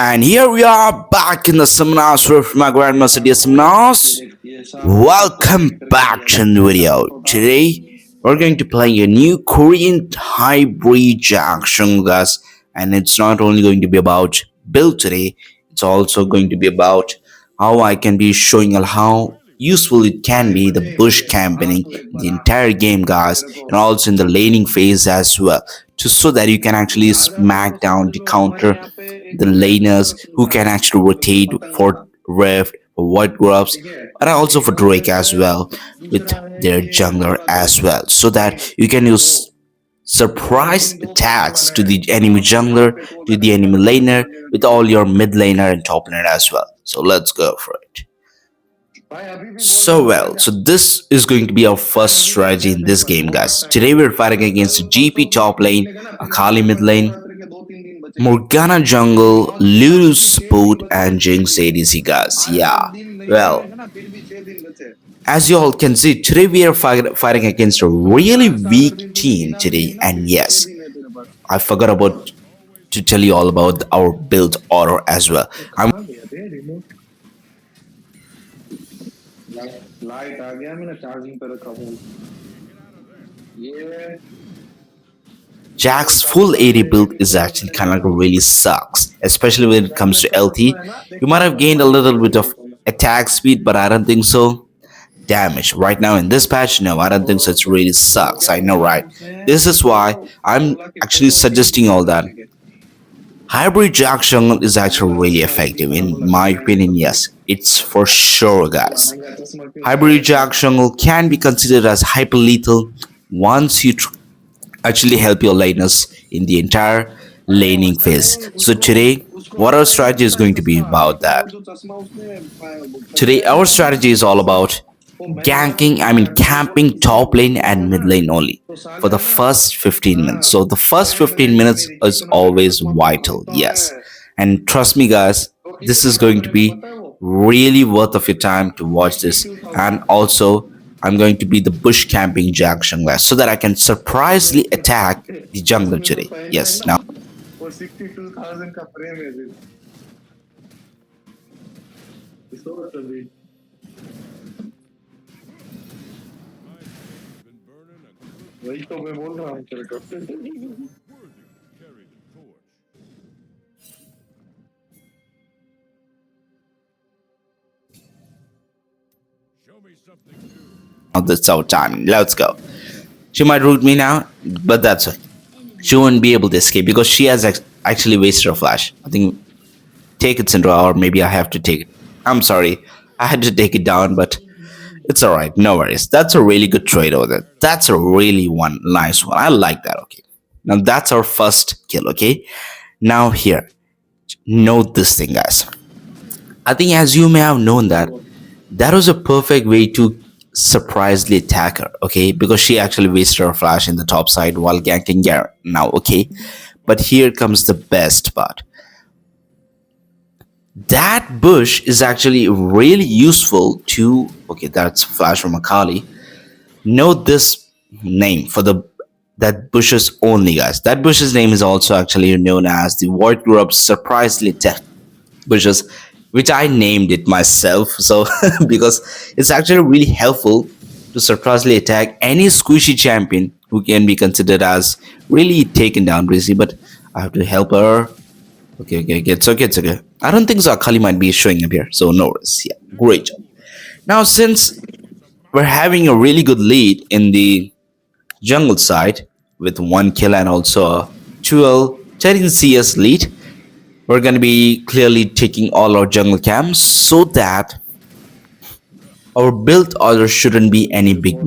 And here we are back in the seminars with my grandmaster dear seminars. Welcome back to the video. Today we're going to play a new Korean Hybrid Jax Jungle, guys. And it's not only going to be about build today, it's also going to be about how I can be showing you how useful it can be the bush campaigning the entire game, guys, and also in the laning phase as well, just so that you can actually smack down the counter the laners who can actually rotate for Rift, for White Grubs, and also for Drake as well with their jungler as well, so that you can use surprise attacks to the enemy jungler, to the enemy laner, with all your mid laner and top laner as well. So let's go for it. So this is going to be our first strategy in this game, guys. Today we're fighting against GP top lane, Akali mid lane, Morgana jungle, Lulu support, and Jinx ADC, guys. Yeah, well, as you all can see, today we are fighting against a really weak team today, and yes, I forgot about to tell you all about our build order as well. I'm light आ गया मैंने charging पे रखा हूँ ये Jack's full AD build is actually kind of really sucks, especially when it comes to LT. You might have gained a little bit of attack speed, but I don't think so. Damage right now in this patch, no, I don't think so. It really sucks. I know, right? This is why I'm actually suggesting all that. Hybrid Jax Jungle is actually really effective, in my opinion. Yes, it's for sure, guys. Hybrid Jax Jungle can be considered as hyper lethal once you actually help your laners in the entire laning phase. So today, what our strategy is going to be about that. Today, our strategy is all about ganking, camping top lane and mid lane only for the first 15 minutes. So the first 15 minutes is always vital, yes. And trust me, guys, this is going to be really worth of your time to watch this. And also, I'm going to be the bush camping Jax jungler so that I can surprisingly attack the jungler today. Yes, now. वो 62,000 का frame है जी इसको तभी वही तो मैं बोल रहा हूँ तेरे को That's our time. Let's go. She might root me now, but that's it. She won't be able to escape because she has actually wasted her flash. I think take it, Syndra, or maybe I have to take it. I'm sorry. I had to take it down, but it's alright. No worries. That's a really good trade over there. That's a really nice one. I like that. Okay. Now that's our first kill. Okay. Now here, note this thing, guys. I think as you may have known that was a perfect way to surprisingly attack her, okay? Because she actually wasted her flash in the top side while ganking Garen now, okay? But here comes the best part. That bush is actually really useful to, okay, that's flash from Akali. Note this name for that bush's only, guys. That bush's name is also actually known as the White Grub Surprisingly Attack bushes, which I named it myself. So because it's actually really helpful to surprisingly attack any squishy champion who can be considered as really taken down basically. But I have to help her. Okay, it's okay. I don't think so. Akali might be showing up here, so no worries. Yeah, great job. Now since we're having a really good lead in the jungle side with 1 kill and also a 12 13 CS lead, we're going to be clearly taking all our jungle camps so that our build order shouldn't be any big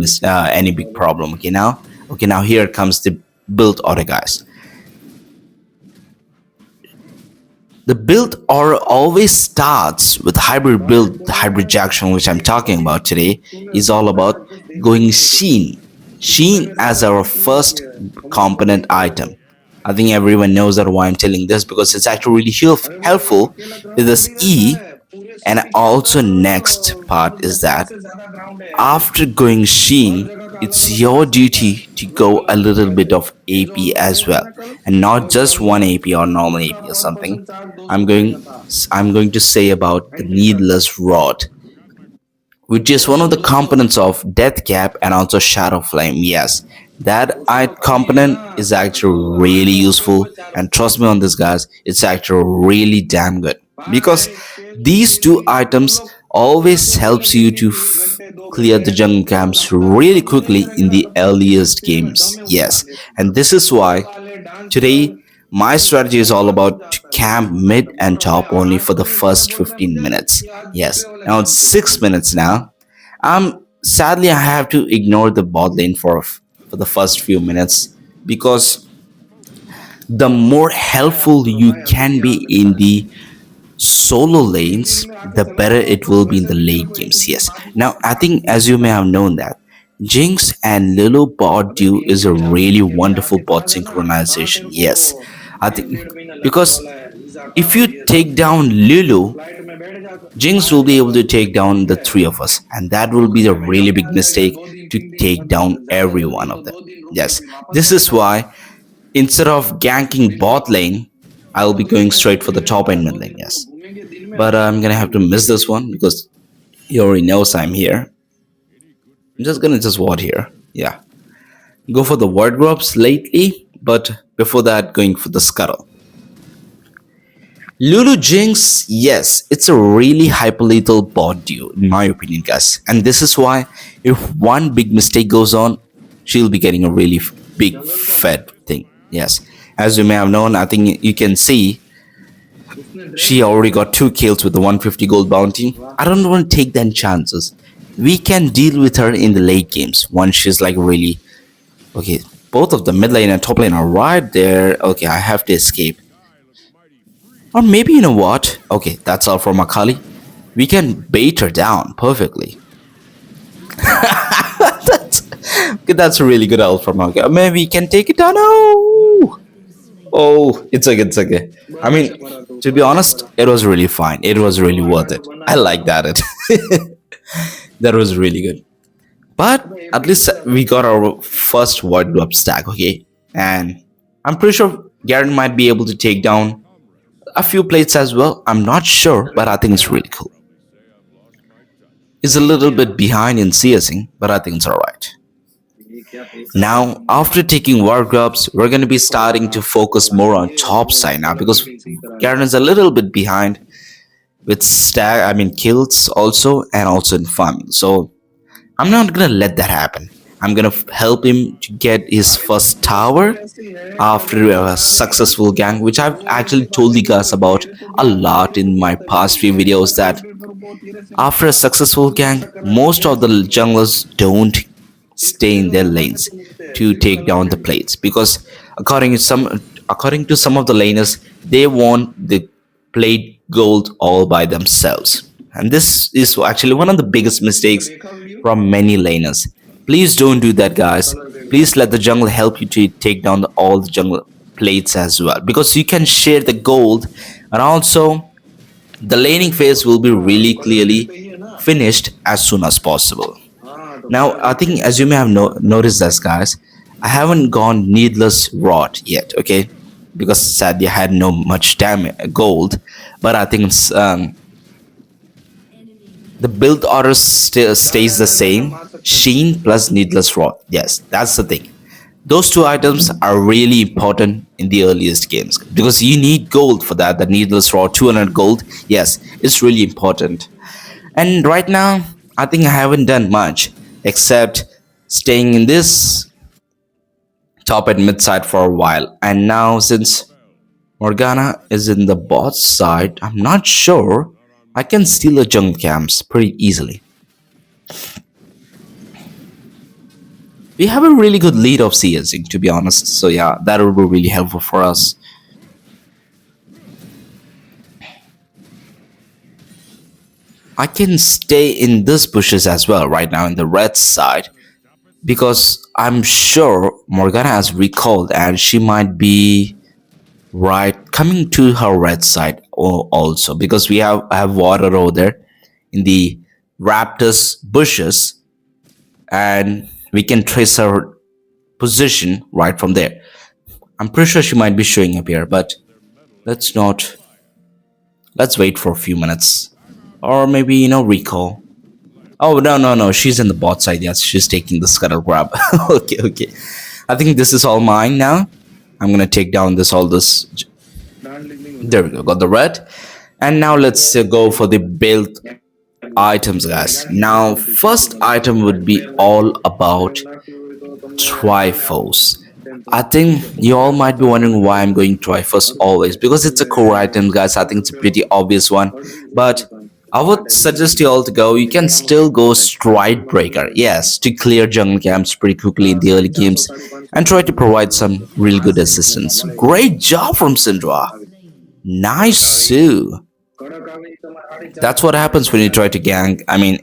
problem. Okay, now here comes the build order, guys. The build order always starts with hybrid build. The hybrid Jax Jungle, which I'm talking about today, is all about going Sheen. Sheen as our first component item. I think everyone knows that why I'm telling this, because it's actually really helpful with this E And also next part is that after going Sheen, it's your duty to go a little bit of AP as well, and not just one AP or normal AP or something. I'm going I'm going to say about the needless rod, which is one of the components of Death Cap and also Shadow Flame. Yes, that component is actually really useful, and trust me on this, guys, it's actually really damn good because these two items always helps you to clear the jungle camps really quickly in the earliest games. Yes, and this is why today, my strategy is all about to camp mid and top only for the first 15 minutes. Yes, now it's 6 minutes now. Sadly I have to ignore the bot lane for the first few minutes because the more helpful you can be in the solo lanes, the better it will be in the late games. Yes. Now, I think as you may have known that Jinx and Lulu bot duo is a really wonderful bot synchronization. Yes. I think because if you take down Lulu, Jinx will be able to take down the three of us, and that will be a really big mistake to take down every one of them. Yes. This is why instead of ganking bot lane, I will be going straight for the top end mid lane. Yes. But I'm gonna have to miss this one because he already knows I'm here. I'm just gonna just ward here. Yeah. Go for the ward drops lately, but before that, going for the scuttle. Lulu Jinx, yes, it's a really hyper lethal bot duo, in my opinion, guys. And this is why, if one big mistake goes on, she'll be getting a really big fed thing. Yes. As you may have known, I think you can see she already got 2 kills with the 150 gold bounty. I don't want to take that chances. We can deal with her in the late games once she's like really okay. Both of the mid lane and top lane are right there. Okay, I have to escape. Or maybe you know what? Okay, that's all from Akali. We can bait her down perfectly. That's a really good ult from Akali. Maybe we can take it down. Oh, oh, it's okay, it's okay. I mean, to be honest, it was really fine. It was really worth it. I like that. That was really good. But at least we got our first ward up stack, okay? And I'm pretty sure Garen might be able to take down a few plates as well. I'm not sure, but I think it's really cool. It's a little bit behind in CSing, but I think it's alright. Now, after taking war grubs, we're going to be starting to focus more on top side now because Garen is a little bit behind with kills also and also in farming. So I'm not gonna let that happen. I'm gonna help him to get his first tower after a successful gang, which I've actually told you guys about a lot in my past few videos. That after a successful gang, most of the junglers don't stay in their lanes to take down the plates because according to some of the laners, they want the plate gold all by themselves. And this is actually one of the biggest mistakes from many laners. Please don't do that, guys. Please let the jungle help you to take down all the jungle plates as well, because you can share the gold, and also the laning phase will be really clearly finished as soon as possible. Now, I think as you may have noticed this, guys, I haven't gone needless rot yet, okay? Because sadly I had no much damage gold, but I think the build order still stays the same. Sheen plus needless rot. Yes, that's the thing. Those two items are really important in the earliest games because you need gold for that. The needless rot, 200 gold. Yes, it's really important. And right now, I think I haven't done much except staying in this top and mid side for a while. And now, since Morgana is in the bot side, I'm not sure. I can steal the jungle camps pretty easily. We have a really good lead of CSing, to be honest. So yeah, that will be really helpful for us. I can stay in this bushes as well right now in the red side because I'm sure Morgana has recalled and she might be right, coming to her red side also, because we have water over there in the raptor's bushes, and we can trace her position right from there. I'm pretty sure she might be showing up here, but let's not. Let's wait for a few minutes, or maybe recall. Oh, no, no, no, she's in the bot side. Yes, she's taking the scuttle grab. Okay, okay. I think this is all mine now. I'm gonna take down this all this. There we go. Got the red, and now let's go for the build items, guys. Now, first item would be all about Triforce. I think you all might be wondering why I'm going Triforce always, because it's a core item, guys. I think it's a pretty obvious one, but I would suggest you all to go. You can still go Stride Breaker, yes, to clear jungle camps pretty quickly in the early games and try to provide some real good assistance. Great job from Syndra. Nice, Sue. That's what happens when you try to gank. I mean,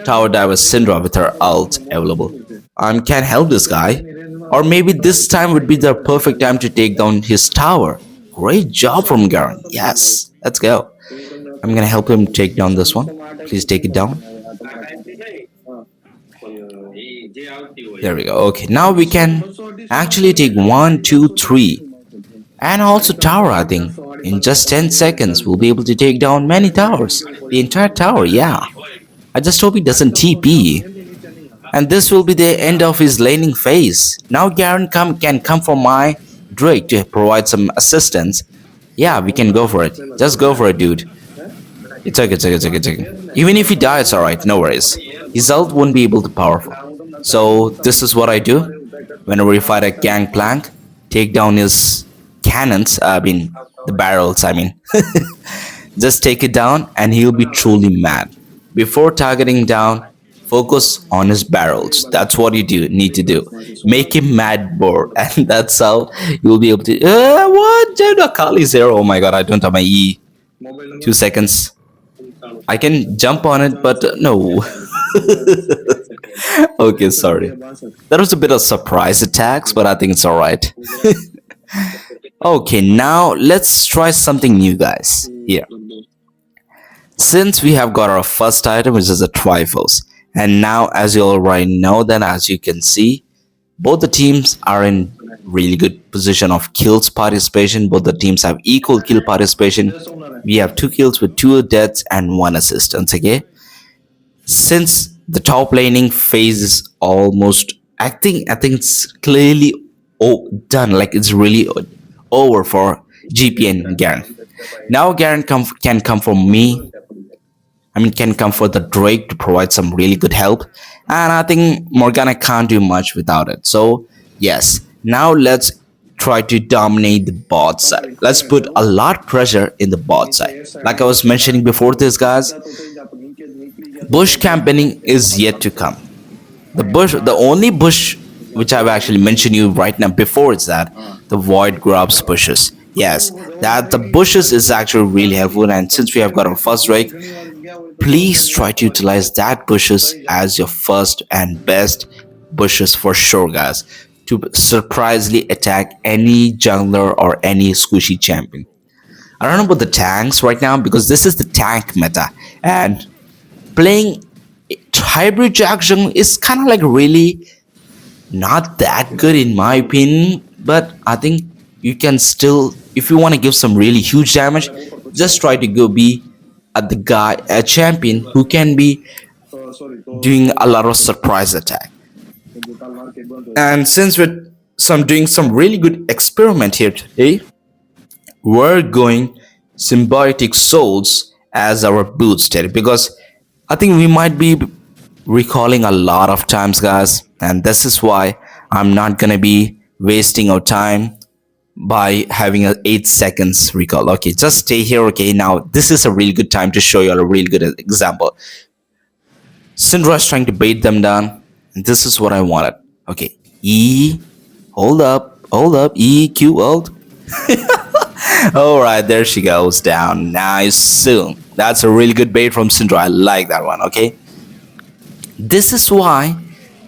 tower dive with Syndra with her ult available. Can't help this guy. Or maybe this time would be the perfect time to take down his tower. Great job from Garen. Yes, let's go. I'm gonna help him take down this one. Please take it down. There we go. Okay, now we can actually take one, two, three, and also tower. I think in just 10 seconds we'll be able to take down many towers. The entire tower, yeah. I just hope he doesn't TP. And this will be the end of his laning phase. Now Garen can come for my Drake to provide some assistance. Yeah, we can go for it. Just go for it, dude. It's okay, it's okay, it's okay, it's okay. Even if he dies, alright, no worries. His ult won't be able to powerful. So this is what I do. Whenever we fight a gangplank, take down his cannons, the barrels, Just take it down and he'll be truly mad. Before targeting down, focus on his barrels. That's what you need to do. Make him mad bored, and that's how you'll be able to. What? Akali's here. Oh my god, I don't have my E. 2 seconds. I can jump on it, but no. Okay, sorry. That was a bit of surprise attacks, but I think it's alright. Okay, now let's try something new, guys. Here. Since we have got our first item, which is a Triforce, and now as you already know, then as you can see, both the teams are in really good position of kills participation. Both the teams have equal kill participation. We have 2 kills with 2 deaths and 1 assistance. Okay, since the top laning phase is almost, I think it's clearly done. Like it's really over for GP and Garen. Now Garen can come for me. Can come for the Drake to provide some really good help. And I think Morgana can't do much without it. So, yes. Now let's try to dominate the bot side. Let's put a lot pressure in the bot side. Like I was mentioning before this, guys, bush campaigning is yet to come. The only bush which I've actually mentioned you right now before is that the void grabs bushes. Yes, that the bushes is actually really helpful, and since we have got our first Drake, please try to utilize that bushes as your first and best bushes for sure, guys, to surprisingly attack any jungler or any squishy champion. I don't know about the tanks right now because this is the tank meta, and playing hybrid Jax Jungle is kind of like really not that good in my opinion, but I think you can still, if you want to give some really huge damage, just try to go be a champion who can be doing a lot of surprise attack. And since we're doing some really good experiment here today, we're going symbiotic souls as our boot state, because I think we might be recalling a lot of times, guys, and this is why I'm not gonna be wasting our time by having a 8 seconds recall. Okay, just stay here. Okay, now this is a really good time to show you a really good example. Syndra is trying to bait them down, and this is what I wanted. Okay, E, hold up, E, Q, ult. All right, there she goes down. Nice, soon. That's a really good bait from Syndra. I like that one. Okay, this is why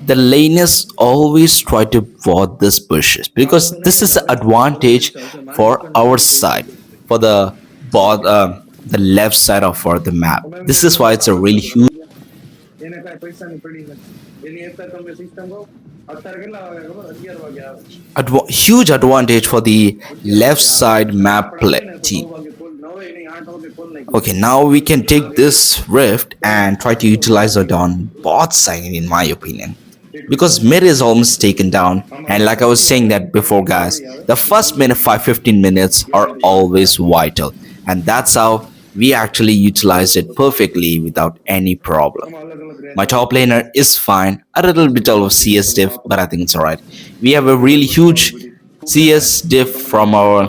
The laners always try to avoid these bushes because this is the advantage for our side, for the left side of for the map. This is why it's a really huge એને કાંઈ પૈસાની પડી નથી એની એક તમે system કહો અત્યારે કેટલા વાગે ખબર 11 વાગે આવે huge advantage for the left side map play team. 9 વાગે કોલ 9 નહીં 8 વાગે કોલ નહીં Okay, now we can take this rift and try to utilize it on bot side, in my opinion. Because mid is almost taken down, and like I was saying that before, guys, the first minute, 5-15 minutes are always vital, and that's how we actually utilize it perfectly without any problem. My top laner is fine, a little bit of CS diff, but I think it's alright. We have a really huge CS diff from our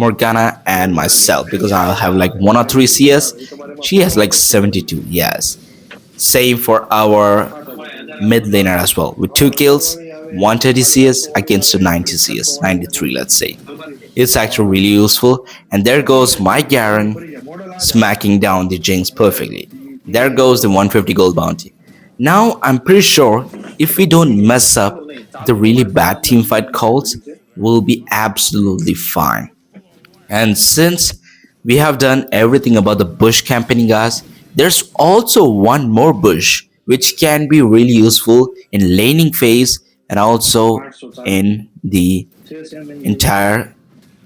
Morgana and myself because I have like 1 or 3 CS. She has like 72. Yes. Same for our mid laner as well with 2 kills, 130 CS against a 90 CS, 93, let's say. It's actually really useful. And there goes my Garen smacking down the Jinx perfectly. There goes the 150 gold bounty. Now I'm pretty sure if we don't mess up the really bad team fight calls, we'll be absolutely fine. And since we have done everything about the bush campaigning, guys, there's also one more bush which can be really useful in laning phase and also in the entire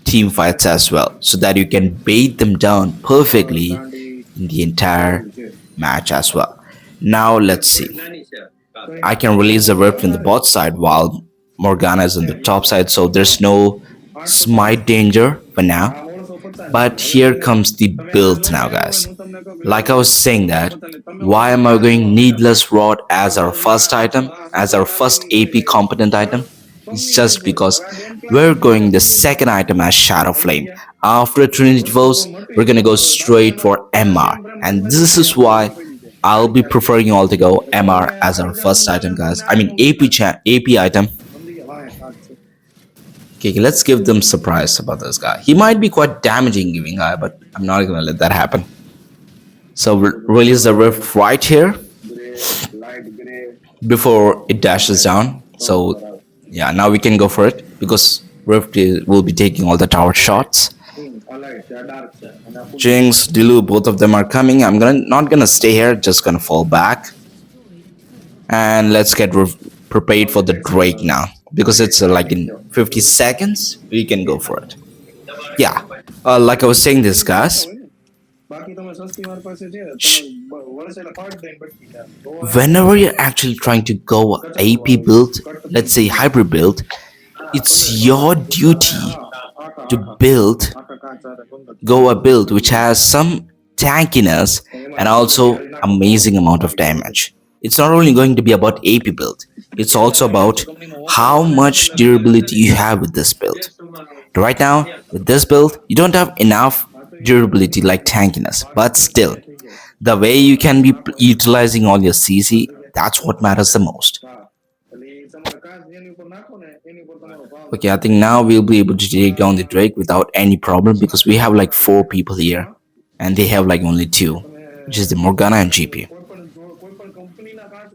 team fights as well, so that you can bait them down perfectly in the entire match as well. Now let's see. I can release the rift in the bot side while Morgana is on the top side, so there's no smite danger for now. But here comes the build now, guys. Like I was saying that, why am I going Needless Rod as our first item, as our first AP competent item? It's just because we're going the second item as Shadow Flame. After Trinity Vows, we're gonna go straight for MR. And this is why I'll be preferring you all to go MR as our first item, guys. I mean AP item. Okay, let's give them surprise about this guy. He might be quite damaging giving guy, but I'm not gonna let that happen. So we'll release the rift right here before it dashes down. So yeah, now we can go for it because rift will be taking all the tower shots. Jinx, Dilu, both of them are coming. I'm not gonna stay here, just gonna fall back. And let's get prepared for the Drake now because it's like in 50 seconds we can go for it. Yeah, like I was saying this, guys, whenever you're actually trying to go AP build, let's say hybrid build, it's your duty to go a build which has some tankiness and also amazing amount of damage. It's not only going to be about AP build, it's also about how much durability you have with this build. Right now, with this build, you don't have enough durability like tankiness, but still, the way you can be utilizing all your CC, that's what matters the most. Okay, I think now we'll be able to take down the Drake without any problem because we have like 4 people here and they have like only 2, which is the Morgana and GP.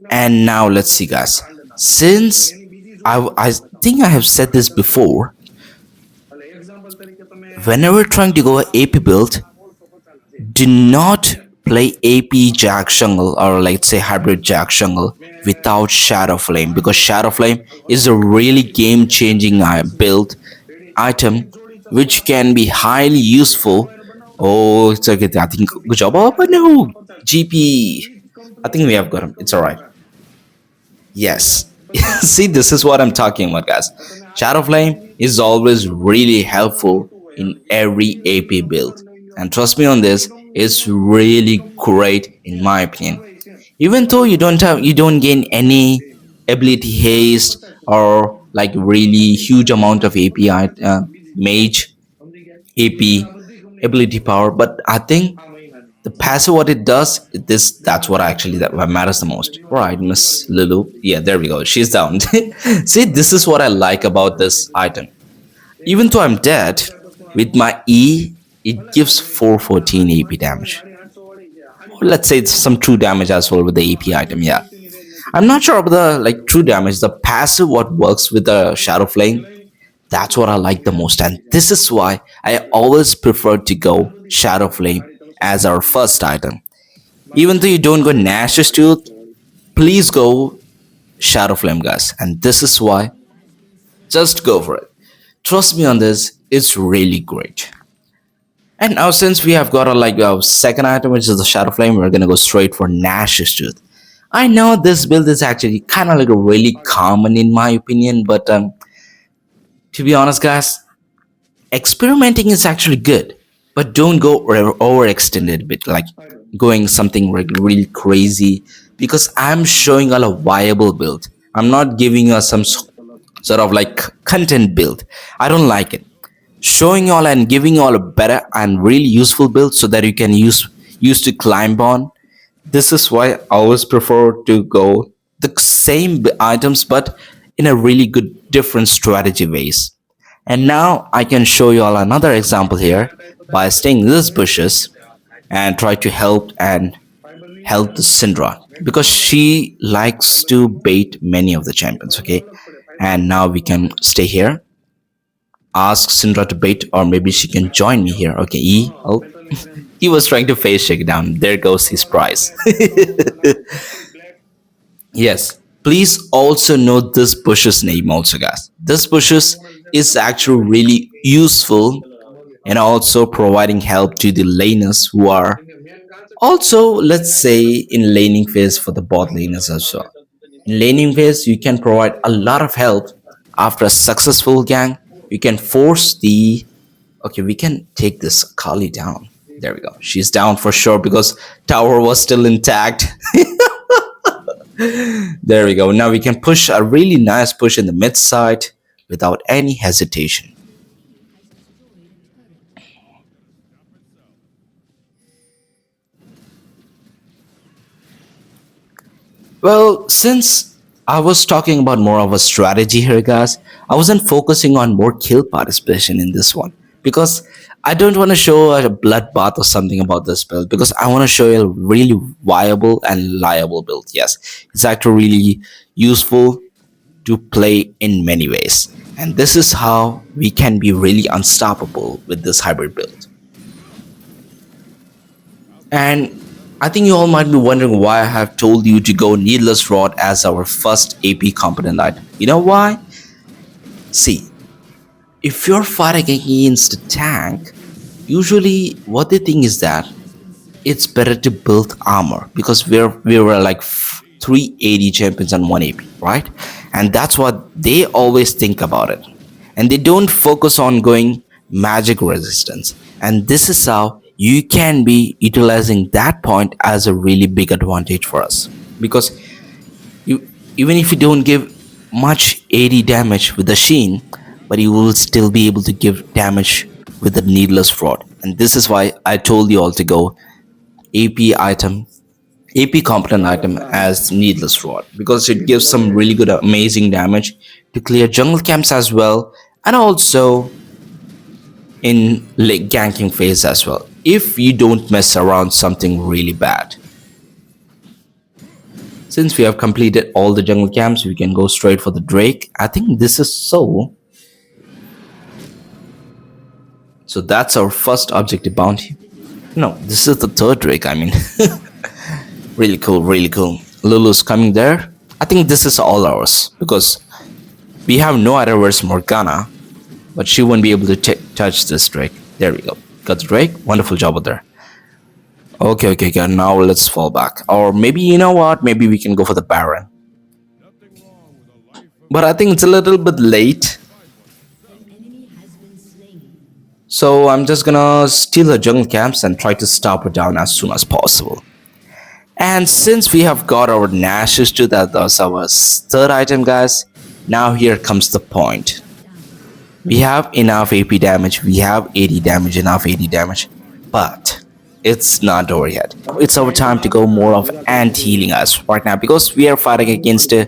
And now let's see, guys. Since I think I have said this before, whenever trying to go a AP build, do not play AP Jax Jungle or let's say Hybrid Jax Jungle without Shadow Flame because Shadow Flame is a really game-changing build item which can be highly useful. Oh, it's okay. I think good job. Oh, but no, GP. I think we have got him. It's alright. Yes. See, this is what I'm talking about, guys. Shadow Flame is always really helpful in every AP build. And trust me on this, it's really great in my opinion. Even though you don't gain any ability haste or like really huge amount of AP mage AP ability power, but I think the passive what it does, that's what actually that what matters the most. Right, Miss Lulu. Yeah, there we go. She's down. See, this is what I like about this item. Even though I'm dead, with my E, it gives 414 AP damage. Or let's say it's some true damage as well with the AP item, yeah. I'm not sure about the like true damage. The passive what works with the shadow flame. That's what I like the most, and this is why I always prefer to go shadow flame as our first item. Even though you don't go Nash's Tooth, please go shadow flame, guys. And this is why. Just go for it. Trust me on this. It's really great. And now since we have got our second item, which is the shadow flame, we're gonna go straight for Nash's Tooth. I know this build is actually kind of like a really common in my opinion, but to be honest, guys, experimenting is actually good, but don't go overextended a bit, like going something like really crazy. Because I'm showing all a viable build. I'm not giving you some sort of like content build. I don't like it. Showing you all and giving you all a better and really useful build so that you can use to climb on. This is why I always prefer to go the same items but in a really good different strategy ways. And now I can show you all another example here by staying in these bushes and try to help the Syndra because she likes to bait many of the champions. Okay, and now we can stay here, ask Syndra to bait, or maybe she can join me here. Okay, oh, he was trying to face shake down. There goes his prize. Yes, please also note this bush's name also, guys. This bushes is actually really useful and also providing help to the laners who are also, let's say, in laning phase for the bot laners as well. In laning phase, you can provide a lot of help after a successful gang. You can force the. Okay, we can take this Kali down. There we go. She's down for sure because tower was still intact. There we go. Now we can push a really nice push in the mid side without any hesitation. Well, since I was talking about more of a strategy here, guys, I wasn't focusing on more kill participation in this one because I don't want to show a bloodbath or something about this build because I want to show you a really viable and liable build. Yes, it's actually really useful to play in many ways. And this is how we can be really unstoppable with this hybrid build. And I think you all might be wondering why I have told you to go Needless Rod as our first AP component item. You know why? See, if you're fighting against a tank, usually what they think is that it's better to build armor because we were like 380 champions and 1 AP, right? And that's what they always think about it. And they don't focus on going magic resistance. And this is how you can be utilizing that point as a really big advantage for us. Because you even if you don't give much AD damage with the Sheen, but you will still be able to give damage with the needless fraud. And this is why I told you all to go AP item, AP component item as needless fraud because it gives some really good, amazing damage to clear jungle camps as well, and also in like ganking phase as well. If you don't mess around something really bad. Since we have completed all the jungle camps, we can go straight for the Drake. I think this is so. So that's our first objective bounty. No, this is the third Drake, I mean. Really cool, really cool. Lulu's coming there. I think this is all ours because we have no other verse Morgana, but she won't be able to touch this Drake. There we go. Got the Drake. Wonderful job there. Okay, okay, okay. Now let's fall back. Or maybe, you know what? Maybe we can go for the Baron. But I think it's a little bit late. So I'm just gonna steal her jungle camps and try to stop her down as soon as possible. And since we have got our Nashoor Tooth, that was our third item, guys. Now here comes the point. We have enough AP damage, we have 80 damage, enough 80 damage, but it's not over yet. It's our time to go more of anti-healing us right now because we are fighting against a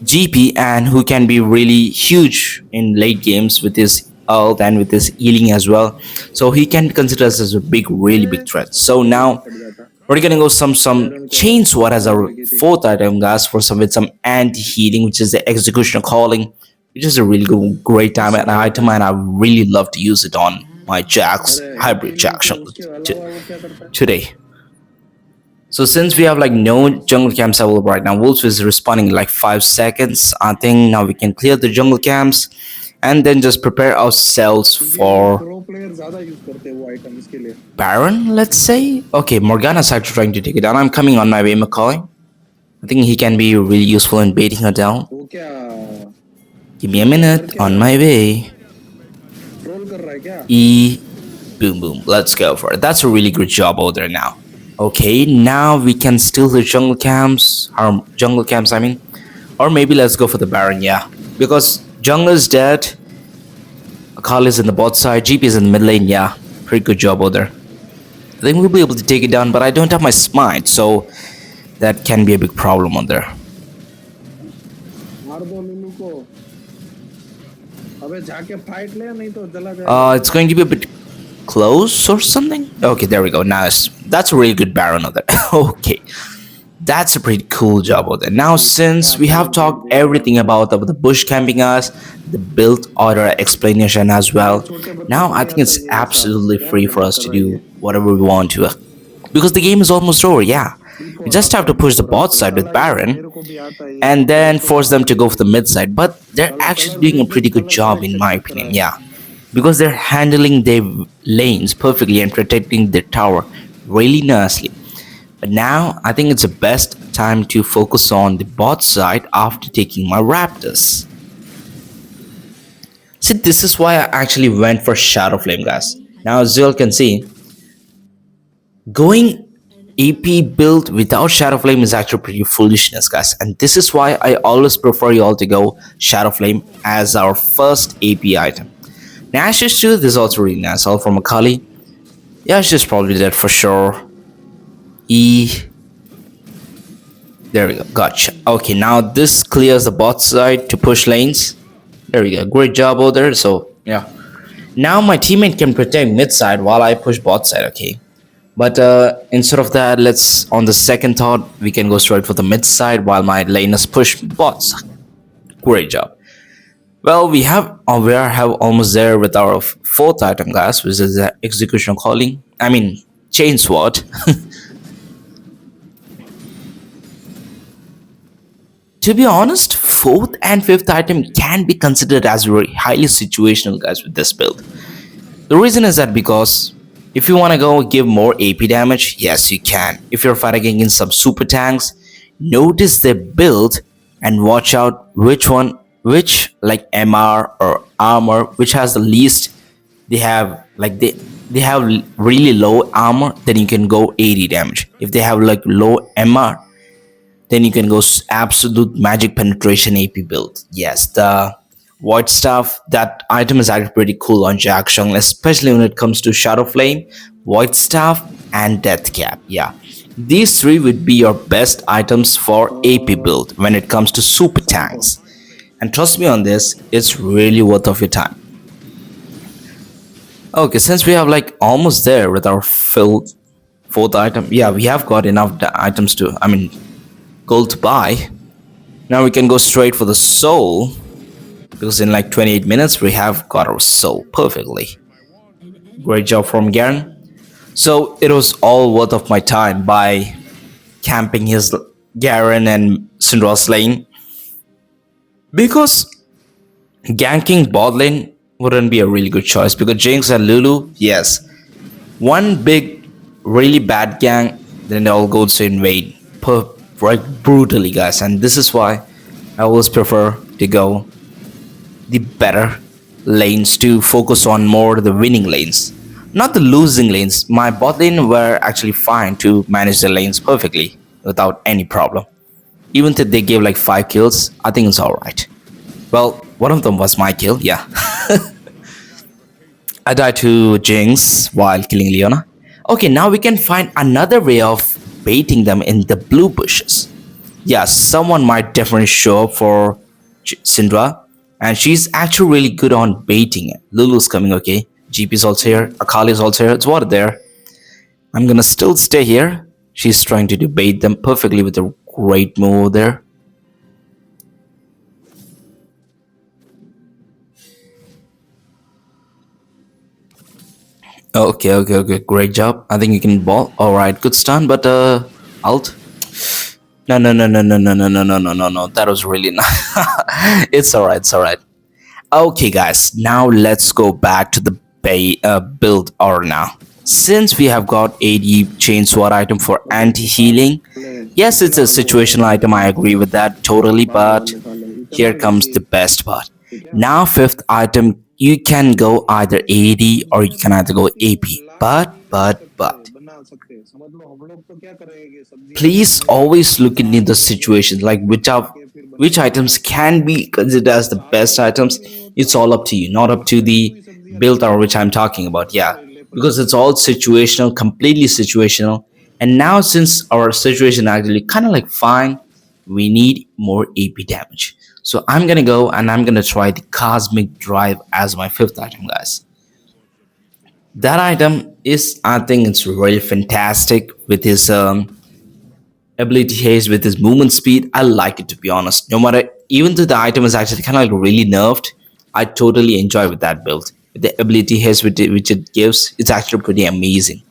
GP and who can be really huge in late games with his ult and with his healing as well. So he can consider us as a big, really big threat. So now We're gonna go some Baron को chain sword as our मार की थी. fourth item, guys, for some with some anti-healing, which is the executioner calling, which is a really good, great time and item, and I really love to use it on my Jax अरे Hybrid नहीं Jax तो Jungle उसके अलावा वो क्या करता है? today. So since we have like no jungle camps available right now, Wolves is responding in like 5 seconds. I think now we can clear the jungle camps and then just prepare ourselves क्योंकि for pro player ज्यादा use करते हैं वो item इसके लिए. Baron, let's say. Okay, Morgana's actually trying to take it down. I'm coming on my way, McCoy. I think he can be really useful in baiting her down. वो क्या Give me a minute, on my way. Troll कर रहा है क्या? E, boom, boom. Let's go for it. That's a really good job over there now. Okay, now we can steal the jungle camps, our jungle camps, I mean. Or maybe let's go for the Baron, yeah. Because jungle is dead. Akali is in the bot side, GP is in the mid lane, yeah. Pretty good job over there. I think we'll be able to take it down, but I don't have my smite, so that can be a big problem on there. मार दो लुलू को. अबे जाके fight ले नहीं तो जला जाएगा. It's going to be a bit close or something. Okay, there we go. Nice. That's a really good Baron over there. Okay. That's a pretty cool job over there. Now, since we have talked everything about the bush camping us, the build order explanation as well, now I think it's absolutely free for us to do whatever we want to. Because the game is almost over, yeah. We just have to push the bot side with Baron and then force them to go for the mid side. But they're actually doing a pretty good job, in my opinion, yeah. Because they're handling their lanes perfectly and protecting their tower really nicely. But now I think it's the best time to focus on the bot side after taking my Raptors. See, this is why I actually went for Shadow Flame, guys. Now, as you all can see, going AP build without Shadow Flame is actually pretty foolishness, guys. And this is why I always prefer you all to go Shadow Flame as our first AP item. Nashoor Tooth is also really nice, all from Akali. Yeah, she's probably dead for sure. E. There we go. Gotcha. Okay, now this clears the bot side to push lanes. There we go. Great job over there. So, yeah. Now my teammate can protect mid side while I push bot side, okay? But instead of that, let's, on the second thought, we can go straight for the mid side while my laners push bots. Great job. Well, we are almost there with our fourth item, guys, which is the execution calling. I mean, chain sword. To be honest, fourth and fifth item can be considered as very highly situational, guys, with this build. The reason is that because if you want to go give more AP damage, yes, you can. If you're fighting against some super tanks, notice their build and watch out which like MR or armor, which has the least. They have like they have really low armor, then you can go 80 damage. If they have like low MR, then you can go absolute magic penetration AP build. Yes, the void stuff, that item is actually pretty cool on Jax Jungle, especially when it comes to Shadow Flame, void stuff, and death cap. Yeah, these three would be your best items for AP build when it comes to super tanks. And trust me on this, it's really worth of your time. Okay, since we have like almost there with our filled fourth item, yeah, we have got enough items to, gold to buy. Now we can go straight for the soul, because in like 28 minutes we have got our soul perfectly. Great job from Garen. So it was all worth of my time by camping his Garen and Syndra's lane, because ganking bot lane wouldn't be a really good choice, because Jinx and Lulu, yes, one big really bad gang, then they all go to invade right brutally, guys. And this is why I always prefer to go the better lanes, to focus on more the winning lanes, not the losing lanes. My bot lane were actually fine to manage the lanes perfectly without any problem. Even if they gave like 5 kills, I think it's alright. Well, one of them was my kill, yeah. I died to Jinx while killing Leona. Okay, now we can find another way of baiting them in the blue bushes. Yeah, someone might definitely show up for Syndra, and she's actually really good on baiting it. Lulu's coming, okay. GP's also here, Akali's also here, it's water there. I'm gonna still stay here She's trying to debate them perfectly with a great move there. Okay, okay, okay. Great job. I think you can ball. All right, good stun, but alt. No, no, no, no, no, no, no, no, no, no, no, no. That was really nice. It's all right. It's all right. Okay, guys. Now let's go back to the build or now. Since we have got AD chain sword item for anti healing, yes, it's a situational item. I agree with that totally, but here comes the best part. Now, fifth item, you can go either AD or you can either go AP. But please always look into the situation like which items can be considered as the best items. It's all up to you, not up to the build or which I'm talking about. Yeah, because it's all situational, completely situational. And now since our situation actually kind of like fine, we need more AP damage. So I'm gonna go and I'm gonna try the Cosmic Drive as my fifth item, guys. That item is, I think, it's really fantastic with his ability haze, with his movement speed. I like it, to be honest. No matter, even though the item is actually kind of like really nerfed, I totally enjoy with that build. The ability haze which it gives, it's actually pretty amazing.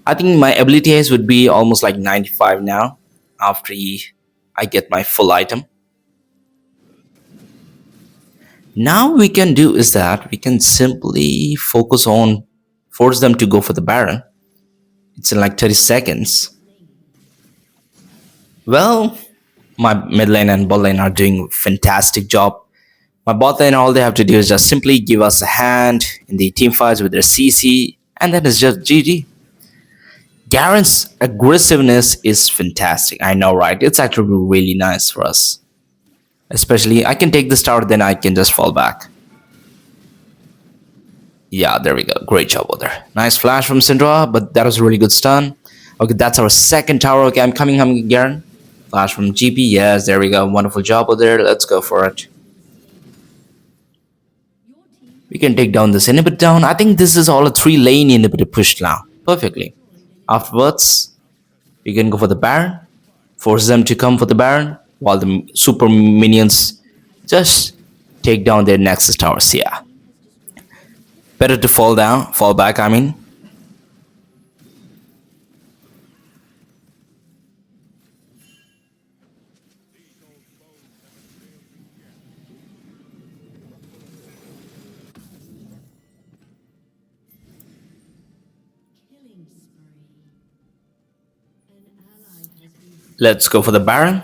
I think my ability haze would be almost like 95 now after I get my full item. Now we can do is that we can simply focus on force them to go for the Baron. It's in like 30 seconds. Well, my mid lane and bot lane are doing fantastic job. My bot lane, all they have to do is just simply give us a hand in the team fights with their CC, and then it's just GG. Garen's aggressiveness is fantastic. I know, right? It's actually really nice for us. Especially, I can take the tower, then I can just fall back. Yeah, there we go. Great job over there. Nice flash from Syndra, but that was a really good stun. Okay, that's our second tower. Okay, I'm coming, Garen. Flash from GP. Yes, there we go. Wonderful job over there. Let's go for it. We can take down this inhibitor down. I think this is all a 3 lane inhibitor pushed now. Perfectly. Afterwards, we can go for the Baron. Force them to come for the Baron while the super minions just take down their Nexus towers. Yeah. Better to fall back, I mean. Let's go for the Baron.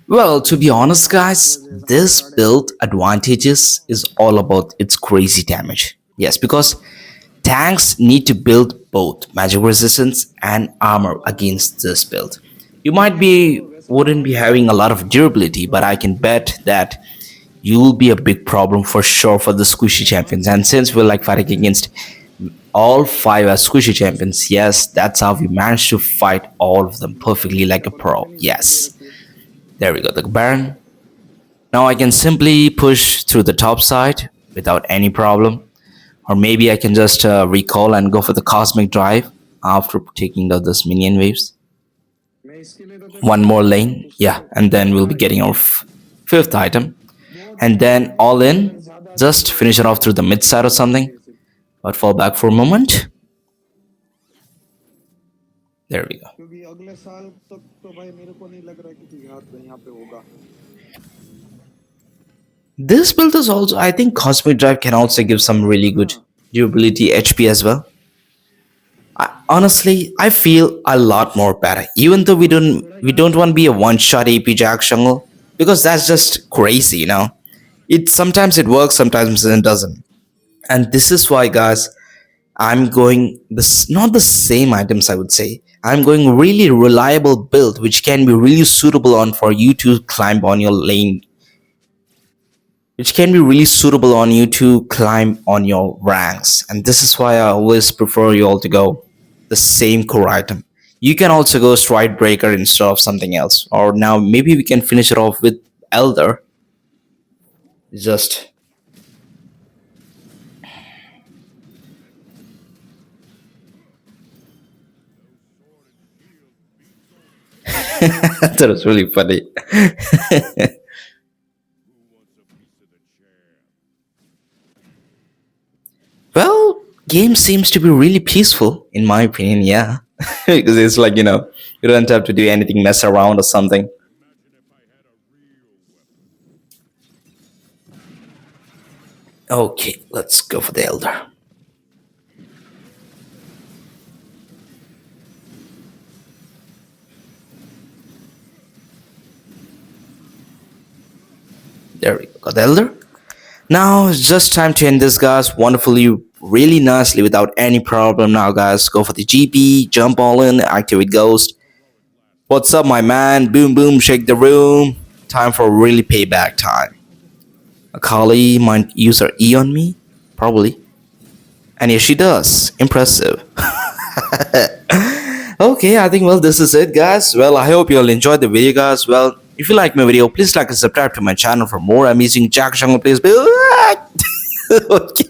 Well, to be honest, guys, this build advantages is all about its crazy damage. Yes, because tanks need to build both magic resistance and armor against this build. You might be wouldn't be having a lot of durability, but I can bet that you will be a big problem for sure for the squishy champions. And since we're like fighting against all five as squishy champions, yes, that's how we managed to fight all of them perfectly like a pro. Yes. There we go, the Baron. Now I can simply push through the top side without any problem. Or maybe I can just recall and go for the Cosmic Drive after taking out this minion waves. One more lane, yeah, and then we'll be getting our fifth item. And then all in, just finish it off through the mid side or something. But fall back for a moment. There we go. This build is also, I think Cosmic Drive can also give some really good durability HP as well. Honestly, I feel a lot more better. Even though we don't want to be a one-shot AP Jax Jungle because that's just crazy, you know. It sometimes it works, sometimes it doesn't. And this is why, guys, I'm going this not the same items I would say. I'm going really reliable build which can be really suitable on for you to climb on your lane, which can be really suitable on you to climb on your ranks. And this is why I always prefer you all to go the same core item. You can also go Stride Breaker instead of something else. Or now maybe we can finish it off with Elder. Just That was really funny. Well, game seems to be really peaceful in my opinion. Yeah, because it's like you don't have to do anything, mess around or something. Okay, let's go for the elder. There we go. Got the elder. Now it's just time to end this, guys. Wonderfully, really nicely, without any problem. Now, guys, go for the GP, jump all in, activate Ghost. What's up, my man? Boom, boom, shake the room. Time for really payback time. Akali might use her E on me, probably, and yes, she does. Impressive. Okay, I think this is it, guys. Well, I hope you all enjoyed the video, guys. Well, if you like my video, please like and subscribe to my channel for more amazing Jax Jungle plays. Okay.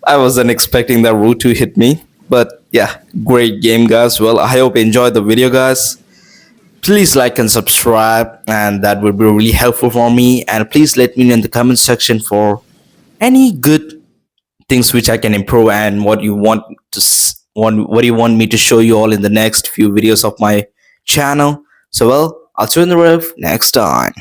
I wasn't expecting that root to hit me, but yeah, great game, guys. Well, I hope you enjoyed the video, guys. Please like and subscribe, and that would be really helpful for me. And please let me know in the comment section for any good things which I can improve, and what you want to what do you want me to show you all in the next few videos of my channel. So I'll see you in the roof next time.